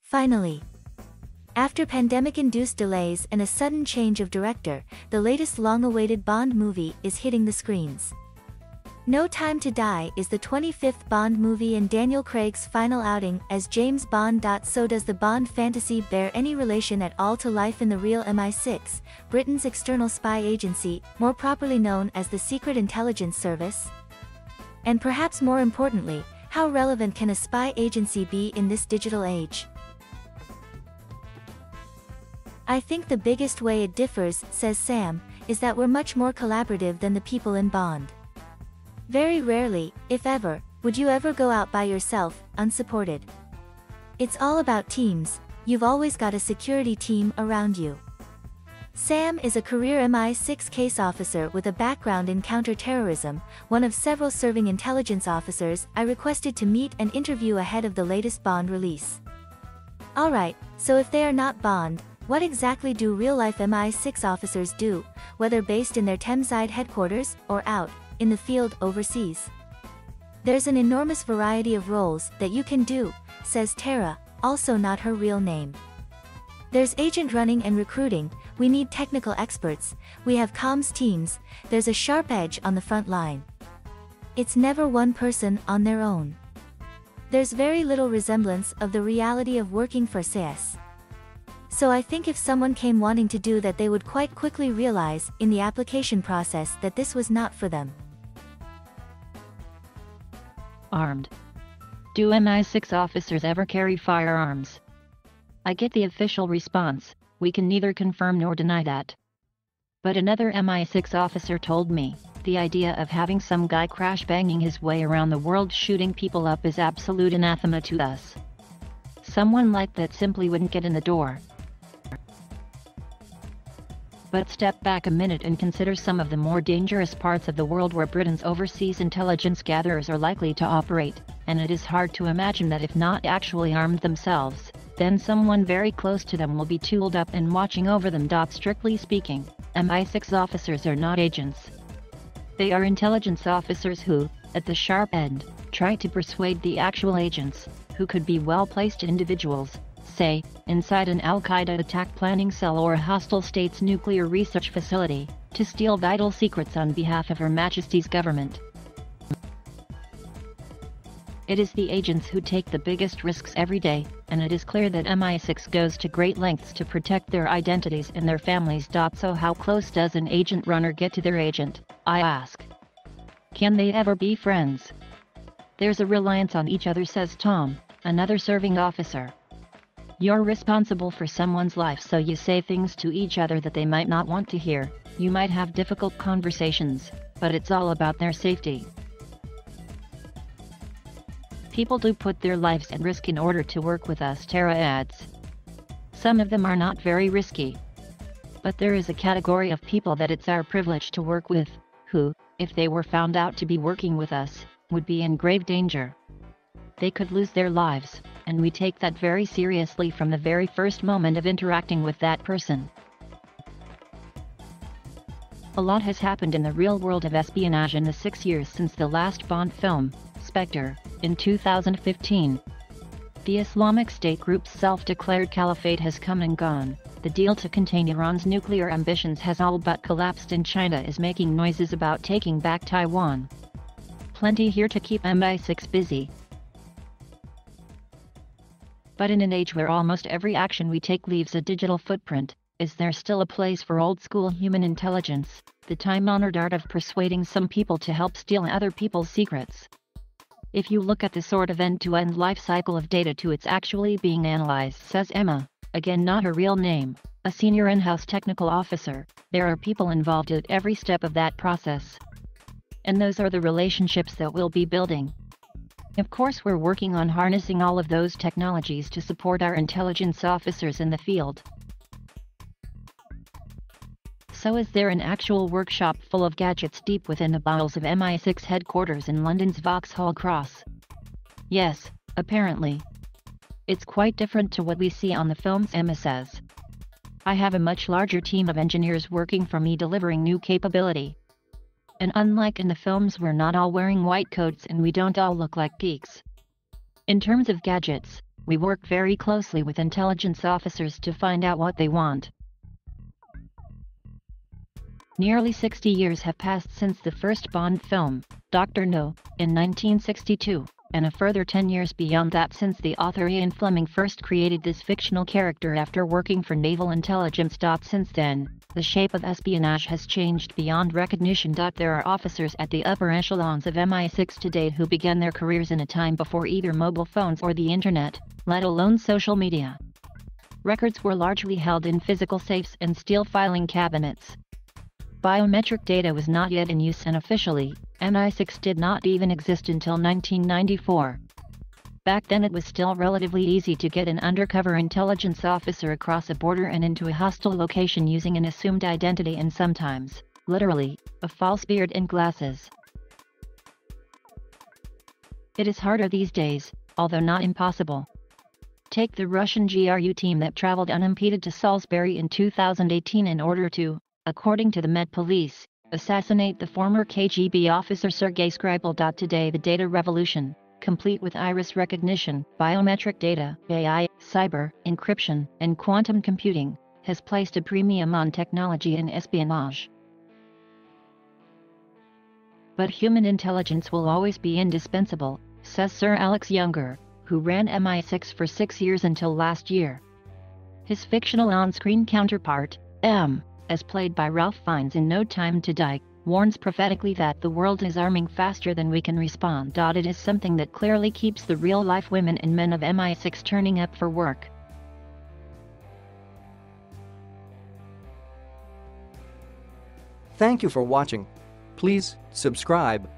Finally, after pandemic-induced delays and a sudden change of director, the latest long-awaited Bond movie is hitting the screens. No Time to Die is the 25th Bond movie and Daniel Craig's final outing as James Bond.So. Does the Bond fantasy bear any relation at all to life in the real MI6, Britain's external spy agency, more properly known as the Secret Intelligence Service? And perhaps more importantly, how relevant can a spy agency be in this digital age? I think the biggest way it differs, says Sam, is that we're much more collaborative than the people in Bond. Very rarely, if ever, would you ever go out by yourself, unsupported. It's all about teams. You've always got a security team around you. Sam is a career MI6 case officer with a background in counter-terrorism, one of several serving intelligence officers I requested to meet and interview ahead of the latest Bond release. Alright, so if they are not Bond, what exactly do real-life MI6 officers do, whether based in their Thameside headquarters or out in the field overseas? There's an enormous variety of roles that you can do, says Tara, also not her real name. There's agent running and recruiting, we need technical experts, we have comms teams, there's a sharp edge on the front line. It's never one person on their own. There's very little resemblance of the reality of working for SAS. So I think if someone came wanting to do that, they would quite quickly realize, in the application process, that this was not for them. Armed. Do MI6 officers ever carry firearms? I get the official response, we can neither confirm nor deny that. But another MI6 officer told me, the idea of having some guy crash banging his way around the world shooting people up is absolute anathema to us. Someone like that simply wouldn't get in the door. But step back a minute and consider some of the more dangerous parts of the world where Britain's overseas intelligence gatherers are likely to operate, and it is hard to imagine that if not actually armed themselves, then someone very close to them will be tooled up and watching over them. Strictly speaking, MI6 officers are not agents. They are intelligence officers who, at the sharp end, try to persuade the actual agents, who could be well-placed individuals, say, inside an Al-Qaeda attack planning cell or a hostile state's nuclear research facility, to steal vital secrets on behalf of Her Majesty's government. It is the agents who take the biggest risks every day, and it is clear that MI6 goes to great lengths to protect their identities and their families. So how close does an agent runner get to their agent, I ask? Can they ever be friends? There's a reliance on each other, says Tom, another serving officer. You're responsible for someone's life, so you say things to each other that they might not want to hear. You might have difficult conversations, but it's all about their safety. People do put their lives at risk in order to work with us, Tara adds. Some of them are not very risky. But there is a category of people that it's our privilege to work with, who, if they were found out to be working with us, would be in grave danger. They could lose their lives, and we take that very seriously from the very first moment of interacting with that person. A lot has happened in the real world of espionage in the 6 years since the last Bond film, Spectre, in 2015. The Islamic State group's self-declared caliphate has come and gone. The deal to contain Iran's nuclear ambitions has all but collapsed, and China is making noises about taking back Taiwan. Plenty here to keep MI6 busy. But in an age where almost every action we take leaves a digital footprint, is there still a place for old-school human intelligence, the time-honored art of persuading some people to help steal other people's secrets? If you look at the sort of end-to-end life cycle of data to its actually being analyzed, says Emma, again not her real name, a senior in-house technical officer, there are people involved at every step of that process. And those are the relationships that we'll be building. Of course, we're working on harnessing all of those technologies to support our intelligence officers in the field. So is there an actual workshop full of gadgets deep within the bowels of MI6 headquarters in London's Vauxhall Cross? Yes, apparently. It's quite different to what we see on the films, Emma says. I have a much larger team of engineers working for me delivering new capability. And unlike in the films, we're not all wearing white coats and we don't all look like geeks. In terms of gadgets, We work very closely with intelligence officers to find out what they want. Nearly 60 years have passed since the first Bond film, Dr. No, in 1962, and a further 10 years beyond that since the author Ian Fleming first created this fictional character after working for naval intelligence. Since then, the shape of espionage has changed beyond recognition. There are officers at the upper echelons of MI6 today who began their careers in a time before either mobile phones or the internet, let alone social media. Records were largely held in physical safes and steel filing cabinets. Biometric data was not yet in use, and officially, MI6 did not even exist until 1994. Back then it was still relatively easy to get an undercover intelligence officer across a border and into a hostile location using an assumed identity and sometimes, literally, a false beard and glasses. It is harder these days, although not impossible. Take the Russian GRU team that traveled unimpeded to Salisbury in 2018 in order to, according to the Met Police, assassinate the former KGB officer Sergei Skripal. Today the data revolution, complete with iris recognition, biometric data, AI, cyber, encryption, and quantum computing, has placed a premium on technology and espionage. But human intelligence will always be indispensable, says Sir Alex Younger, who ran MI6 for 6 years until last year. His fictional on-screen counterpart, M, as played by Ralph Fiennes in No Time to Die, warns prophetically that the world is arming faster than we can respond. It is something that clearly keeps the real-life women and men of MI6 turning up for work. Thank you for watching. Please subscribe